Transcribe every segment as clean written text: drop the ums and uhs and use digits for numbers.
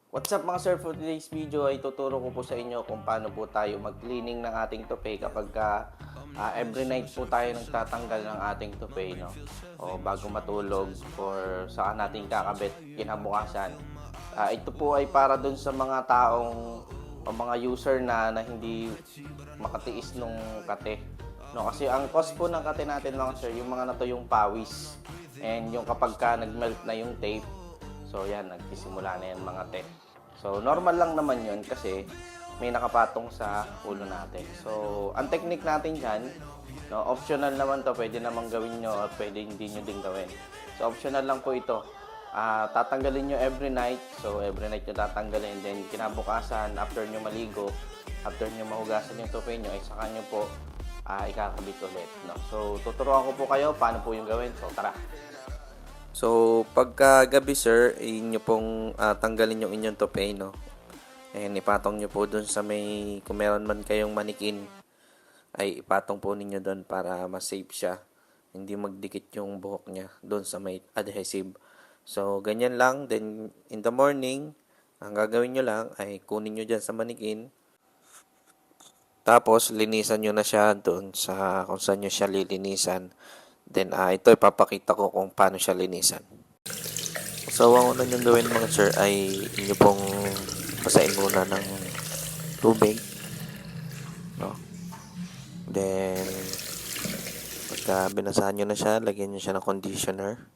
What's up mga sir, for today's video ay tuturo ko po sa inyo kung paano po tayo mag-cleaning ng ating tupi kapag every night po tayo nagtatanggal ng ating tupi, no? O bago matulog or saan natin kakabit kinabukasan. Ito po ay para dun sa mga taong o mga user na hindi makatiis nung kate. No, kasi ang cause po ng kate natin mga sir, yung mga natuyong pawis and yung kapag nag-melt na yung tape. So yan, nagsisimula na yan mga te. So normal lang naman yun kasi may nakapatong sa ulo natin. So ang technique natin dyan, no, optional naman to, pwede naman gawin nyo at pwede hindi nyo din gawin. So optional lang po ito. Tatanggalin nyo every night. So every night nyo tatanggalin. Then kinabukasan, after nyo maligo, after nyo mahugasan yung tupi nyo, ay saka nyo po ikakabit ulit. No? So tuturuan ko po kayo paano po yung gawin. So tara! So, pagka gabi sir, inyo pong tanggalin yung inyong tope, no? And ipatong nyo po dun sa may, kung meron man kayong manikin, ay ipatong po ninyo dun para mas safe siya. Hindi magdikit yung buhok niya dun sa may adhesive. So, ganyan lang. Then, in the morning, ang gagawin nyo lang ay kunin nyo dyan sa manikin. Tapos, linisan nyo na siya dun sa kung saan nyo siya lilinisan. Then, ito ipapakita ko kung paano siya linisan. So, ang una nyo gawin mga sir ay inyo pong basahin muna ng tubig. No? Then, pagka binasahan nyo na siya, lagyan nyo siya ng conditioner.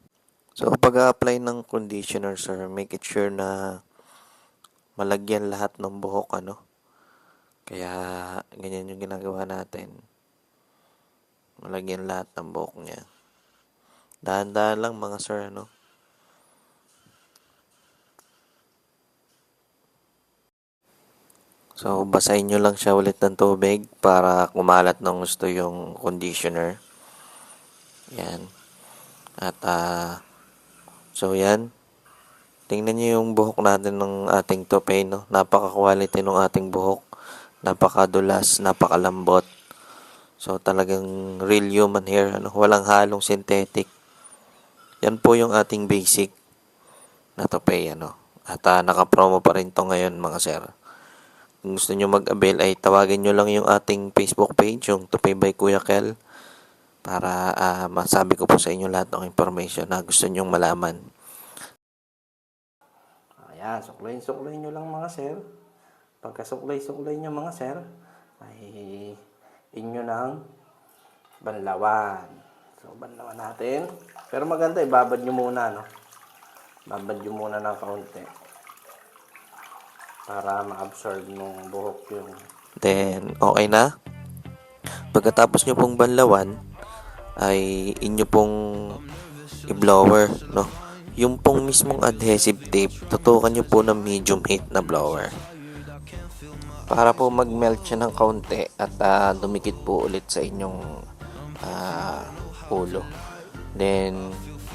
So, pag-apply ng conditioner sir, make it sure na malagyan lahat ng buhok, ano? Kaya, ganyan yung ginagawa natin. Malagyan lahat ng buhok niya. Dahan-dahan lang mga sir, ano? So, basahin nyo lang siya ulit ng tubig para kumalat ng gusto yung conditioner. Yan. At, so yan. Tingnan nyo yung buhok natin ng ating tope, no? Napaka-quality ng ating buhok. Napakadulas, napakalambot. So, talagang real human hair. Ano? Walang halong synthetic. Yan po yung ating basic na tope. Ano? At naka-promo pa rin to ngayon mga sir. Kung gusto nyo mag-avail ay tawagin nyo lang yung ating Facebook page, yung Tope by Kuya Kel, para masabi ko po sa inyo lahat ng information na gusto nyong malaman. Ayan, suklay-suklay nyo lang mga sir. Pagka suklay-suklay nyo mga sir, ay inyo ng banlawan. So, banlawan natin. Pero maganda, ibabad nyo muna, no? Babad nyo muna ng kaunti. Para ma-absorb ng buhok yung... Then, okay na. Pagkatapos nyo pong banlawan, ay inyo pong i-blower, no? Yung pong mismong adhesive tape, tutukan nyo po ng medium heat na blower. Para po mag-melt siya ng kaunti at dumikit po ulit sa inyong ulo. Then,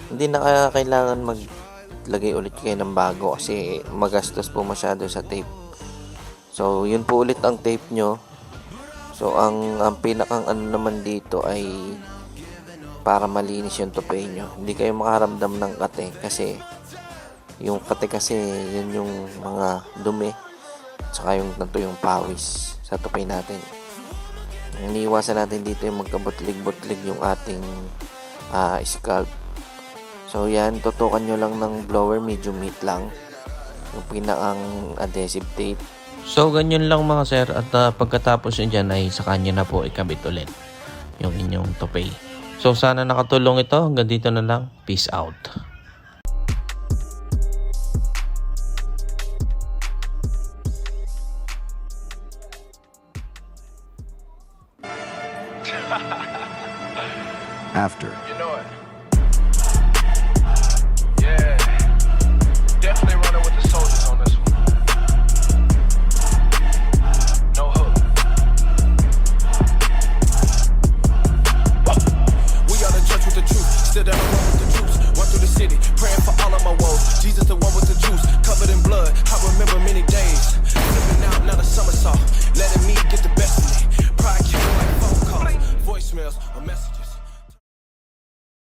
hindi na kailangan maglagay ulit kayo ng bago kasi magastos po masyado sa tape. So, yun po ulit ang tape nyo. So, ang pinakang ano naman dito ay para malinis yung tope nyo. Hindi kayo makaramdam ng kate kasi yung kate kasi yun yung mga dumi. Saka yung natuyong pawis sa tupay natin. Iniiwasan natin dito yung magkabutlig-butlig yung ating scalp. So yan, tutukan nyo lang ng blower, medium heat lang. Yung pinakang adhesive tape. So ganyan lang mga sir. At pagkatapos nyo dyan ay saka nyo na po ikabit ulit yung inyong tupay. So sana nakatulong ito. Hanggang dito na lang. Peace out. After. You know it. Yeah. Definitely running with the soldiers on this one. No hook. We are the church with the truth. Still down the road with the troops. Run through the city, praying for all of my woes. Jesus the one with the juice, covered in blood. I remember many days. Flipping out, not a somersault. Letting me get the best of me. Pride killing like phone calls, voicemails, or messages.